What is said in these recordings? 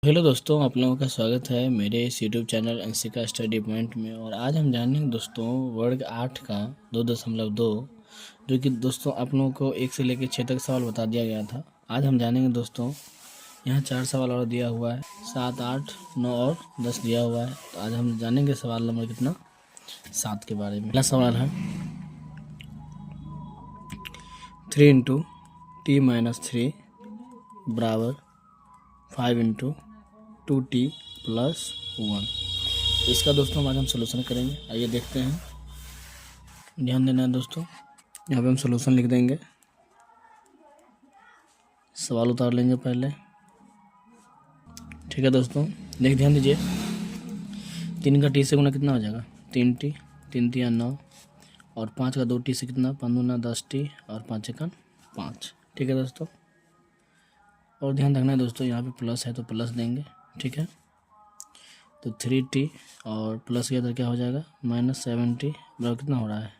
Hello दोस्तों, आप लोगों का स्वागत है मेरे इस YouTube channel Anshika study point में। और आज हम जानेंगे दोस्तों वर्ग 8 का 2.2, जो कि दोस्तों आप लोगों को 1 से लेकर 6 तक सवाल बता दिया गया था। आज हम जानेंगे दोस्तों, यहाँ 4 सवाल और दिया हुआ है, 7, 8, 9 और 10 दिया हुआ है। तो आज हम जानेंगे सवाल नंबर कितना 7 के बारे में। पहला सवाल है 3 × t-3 बराबर 5 × 2t + 1। इसका दोस्तों आज हम सोल्यूशन करेंगे। आइए देखते हैं, ध्यान देना है दोस्तों। यहाँ पे हम सोल्यूशन लिख देंगे, सवाल उतार लेंगे पहले। ठीक है दोस्तों, ध्यान दीजिए। 3 का t से गुना कितना हो जाएगा? 3t, 3 × 9 और 5 का 2t से कितना? 5 × 10t और 5 × 5। ठीक है दोस्तों, और ध्यान रखना है दोस्तों, यहाँ पे प्लस है तो प्लस देंगे। ठीक है, तो 3t और प्लस के उधर क्या हो जाएगा? -7t बराबर कितना हो रहा है?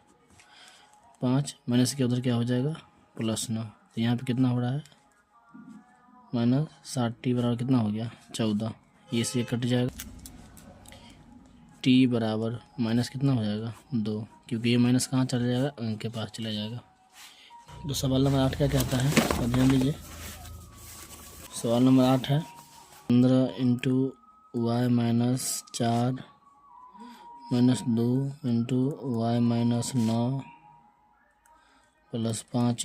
5 माइनस के उधर क्या हो जाएगा? +9। तो यहाँ पे कितना हो रहा है? -7t बराबर कितना हो गया? 14। ये से कट जाएगा। t बराबर माइनस कितना हो जाएगा? 2, क्योंकि ये माइनस कहाँ चला जाएगा? अंक के पास चला जाएगा। तो सवाल नंबर 8 क्या कहता है, तो ध्यान दीजिए। सवाल नंबर 8 है 15 × y - 4 - 2 × y - 9 + 5 ×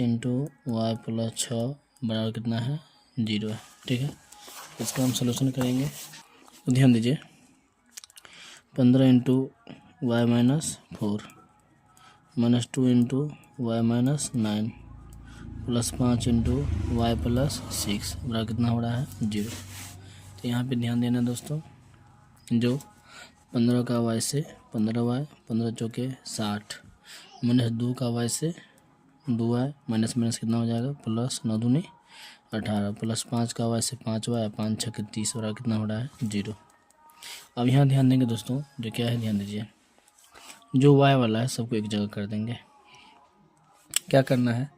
y + 6 बराबर कितना है? 0 है। ठीक है, इसका हम सलूशन करेंगे। तो ध्यान दीजिए, 15 × y - 4 - 2 × y - 9 + 5 × y + 6 बराबर कितना हो रहा है? 0। तो यहाँ पे ध्यान देना दोस्तों, जो 15 का y से 15y, 15 चौके 60, -2 का y से 2y, माइनस माइनस कितना हो जाएगा? +9 दूनी 18 + 5 का y से 5y, 5 छक्के 30 बराबर कितना हो रहा है? 0। अब यहाँ ध्यान देंगे दोस्तों, जो क्या है ध्यान दीजिए, जो y वाला है सबको एक जगह कर देंगे। क्या करना है?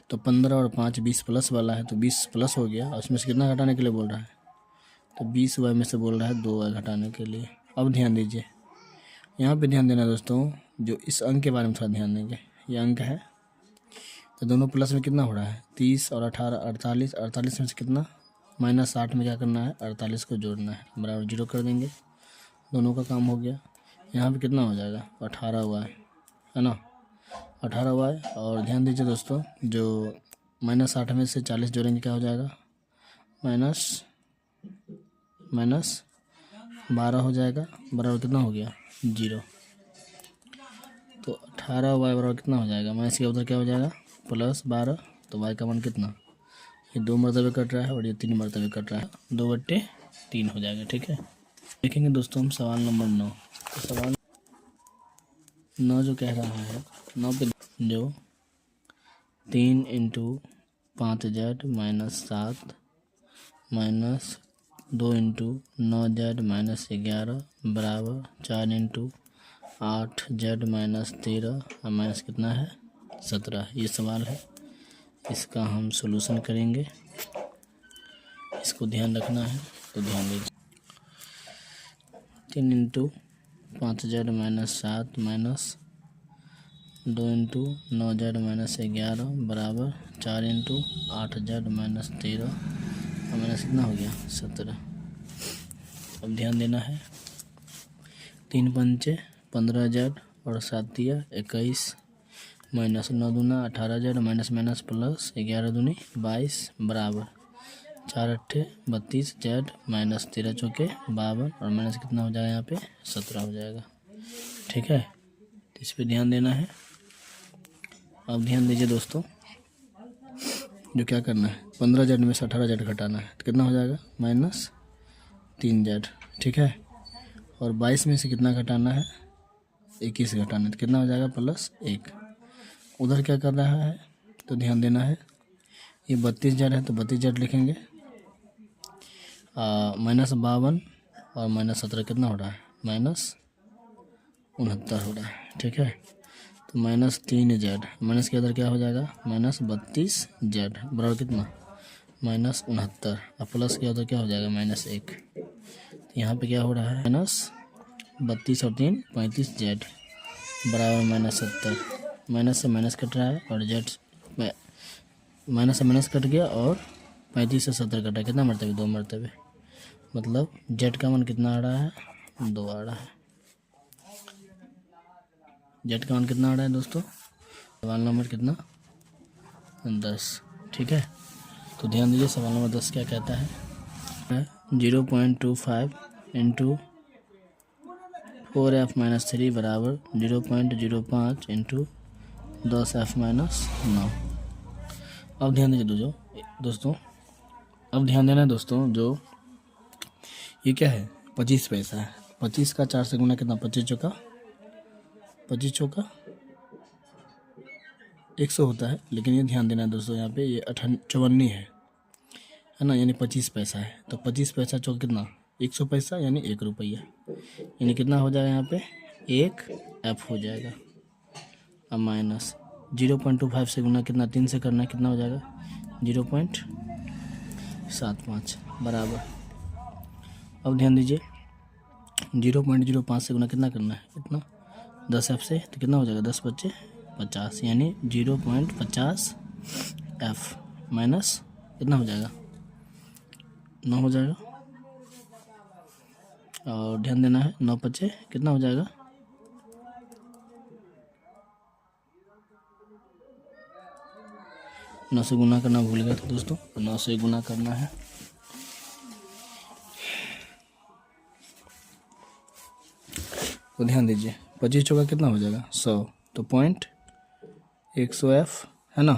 तो 15 और 5 20 प्लस वाला है, तो 20 प्लस हो गया, और उसमें से कितना घटाने के लिए बोल रहा है? तो 20y में से बोल रहा है 2y घटाने के लिए। अब ध्यान दीजिए, यहाँ पे ध्यान देना दोस्तों, जो इस अंक के बारे में थोड़ा ध्यान देंगे। ये अंक है, तो दोनों प्लस में कितना हो रहा है? 30 और 18 48, 48 में से कितना? -8 में क्या करना है? 48 को जोड़ना है, बराबर 0 कर देंगे। दोनों का काम हो गया। यहाँ पे कितना हो जाएगा? 18y है ना, 18y। और ध्यान दीजिए दोस्तों, जो -8 में से 40 जोड़ेंगे क्या हो जाएगा? -12 हो जाएगा, बराबर कितना हो गया? 0। तो 18y बराबर कितना हो जाएगा? माइनस के उधर क्या हो जाएगा? +12। तो y का मान कितना? ये 2 मरतबे कट रहा है और ये 3 मरतबे कट रहा है, 2/3 हो जाएगा। ठीक है, देखेंगे दोस्तों हम सवाल नंबर 9। तो सवाल 9 जो कह रहा है, 9 पे जो 3 × 5z - 7 -2 × 9z - 11 बराबर 4 × 8z - 13 और माइनस कितना है? 17। ये सवाल है, इसका हम सॉल्यूशन करेंगे। इसको ध्यान रखना है, तो ध्यान दीजिए। 3 × 5z - 7 -2 × 9z - 11 बराबर 4 × 8z - 13 और माइनस कितना हो गया? 17। अब ध्यान देना है, 3 पंचे 15z और 7 दिया 21, -9 दूना 18z माइनस माइनस प्लस 11 दूनी 22 बराबर 4 अट्ठे 32z - 13 चौके 52 और माइनस कितना हो जाएगा? यहाँ पे 17 हो जाएगा। ठीक है, तो इस पे ध्यान देना है। अब ध्यान दीजिए दोस्तों, जो क्या करना है, 15z में से 18z घटाना है, तो कितना हो जाएगा? -3z। ठीक है, और 22 में से कितना घटाना है? 21 घटाना है, तो कितना हो जाएगा? +1। उधर क्या कर रहा है, तो ध्यान देना है, ये 32z है तो 32z लिखेंगे, -52 और -17 कितना हो रहा है? -69 हो रहा है। ठीक है, तो -3z माइनस के अंदर क्या हो जाएगा? -32z बराबर कितना? माइनस 69 अब प्लस किया तो क्या हो जाएगा -1। तो यहाँ पे क्या हो रहा है -32 और 3 35 जेड बराबर -70। माइनस से माइनस कट रहा है और जेड माइनस से माइनस कट गया और 35 से 70 कटा। कितना मरतबे? 2 मरतबे। मतलब जेड का मान कितना आ रहा है? 2 आ रहा है। जेड का मान कितना आ रहा है दोस्तों? सवाल नंबर कितना? 10। ठीक है, तो ध्यान दीजिए सवाल नंबर 10 क्या कहता है? 0.25 इंटू 4f-3 बराबर 0.05 इंटू 10f-9। अब ध्यान दीजिए दोस्तों, अब ध्यान देना दोस्तों, जो ये क्या है? 25 पैसा है। 25 का 4 से गुना कितना? 25 चौका 100 होता है। लेकिन ये ध्यान देना दोस्तों, यहाँ पे ये 54 है ना, यानी 25 पैसा है। तो 25 पैसा चौक कितना? 100 पैसा यानी 1 रुपया, यानी कितना हो जाएगा यहाँ पे? 1 एफ हो जाएगा। अब माइनस 0.25 से गुना कितना? 3 से करना, कितना हो जाएगा? 0.75 बराबर। अब ध्यान दीजिए 0.05 से गुना कितना करना है? इतना 10 एफ से, तो कितना हो जाएगा? 10 बच्चे 50 यानी 0.50 एफ माइनस कितना हो जाएगा? 9 हो जाएगा। और ध्यान देना है 9 बच्चे कितना हो जाएगा? 9 से गुना करना भूल गए थे दोस्तों, 9 से गुना करना है। तो ध्यान दीजिए 25 चौका कितना हो जाएगा? 100। तो 100 एफ है ना,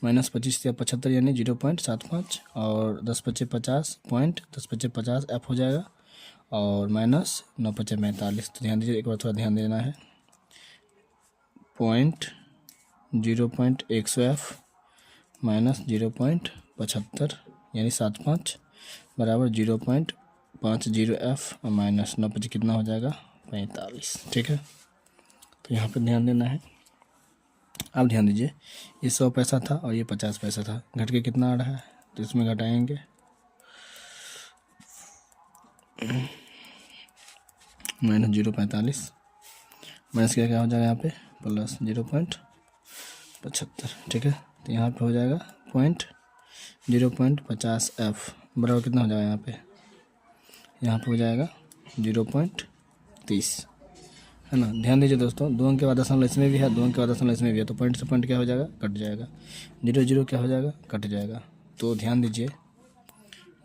माइनस 25 से 75 यानी 0.75 और 10 बच्चे 50 10 बच्चे 50 एफ हो जाएगा और माइनस 9 बच्चे 45। तो ध्यान दीजिए, एक बार थोड़ा ध्यान देना है। 0.100 एफ माइनस 0.75 यानी 75 बराबर 0.50 एफ और माइनस 9 बच्चे कितना हो जाएगा? 45। ठीक है, तो यहाँ पे ध्यान देना है। अब ध्यान दीजिए ये 100 पैसा था और ये 50 पैसा था, घट के कितना आ रहा है? तो इसमें घटाएंगे माइनस 0.45 माइनस क्या हो जाएगा यहाँ पे? प्लस 0.75। ठीक है, तो यहाँ पे हो जाएगा 0.50 एफ बराबर कितना हो जाएगा यहाँ पे? यहाँ पे हो जाएगा 0.30 है ना। ध्यान दीजिए दोस्तों, 2 अंक के बाद दशमलव इसमें भी है, 2 अंक के बाद दशमलव इसमें भी है, तो पॉइंट से पॉइंट क्या हो जाएगा? कट जाएगा। 0 क्या हो जाएगा? कट जाएगा। तो ध्यान दीजिए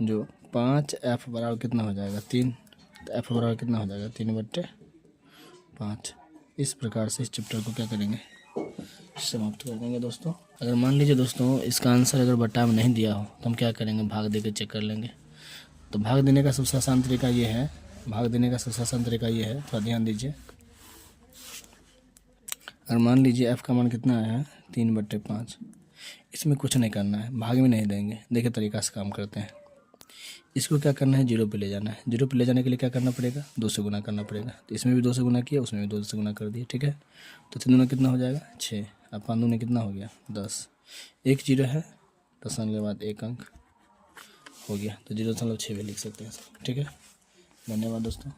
जो 5 एफ बराबर कितना हो जाएगा? 3। तो एफ बराबर कितना हो जाएगा? 3/5। इस प्रकार से इस चैप्टर को क्या करेंगे? समाप्त कर देंगे दोस्तों। अगर मान लीजिए दोस्तों इसका आंसर अगर बटा में नहीं दिया हो तो हम क्या करेंगे? भाग दे के चेक कर लेंगे। तो भाग देने का सबसे आसान तरीका ये है, थोड़ा ध्यान दीजिए। अगर मान लीजिए f का मान कितना आया है? 3/5। इसमें कुछ नहीं करना है, भाग में नहीं देंगे। देखिए तरीका से काम करते हैं। इसको क्या करना है? 0 पे ले जाना है। 0 पे ले जाने के लिए क्या करना पड़ेगा? 2 से गुना करना पड़ेगा। तो इसमें भी 2 से गुना किया, उसमें भी 2 से गुना कर दिए। ठीक है, तो 3 दूना कितना हो जाएगा? 6। अब 5 दूना कितना हो गया? 10। 1 0 है, दशमलव के बाद 1 अंक हो गया, तो 0.6 भी लिख सकते हैं। ठीक है, धन्यवाद दोस्तों।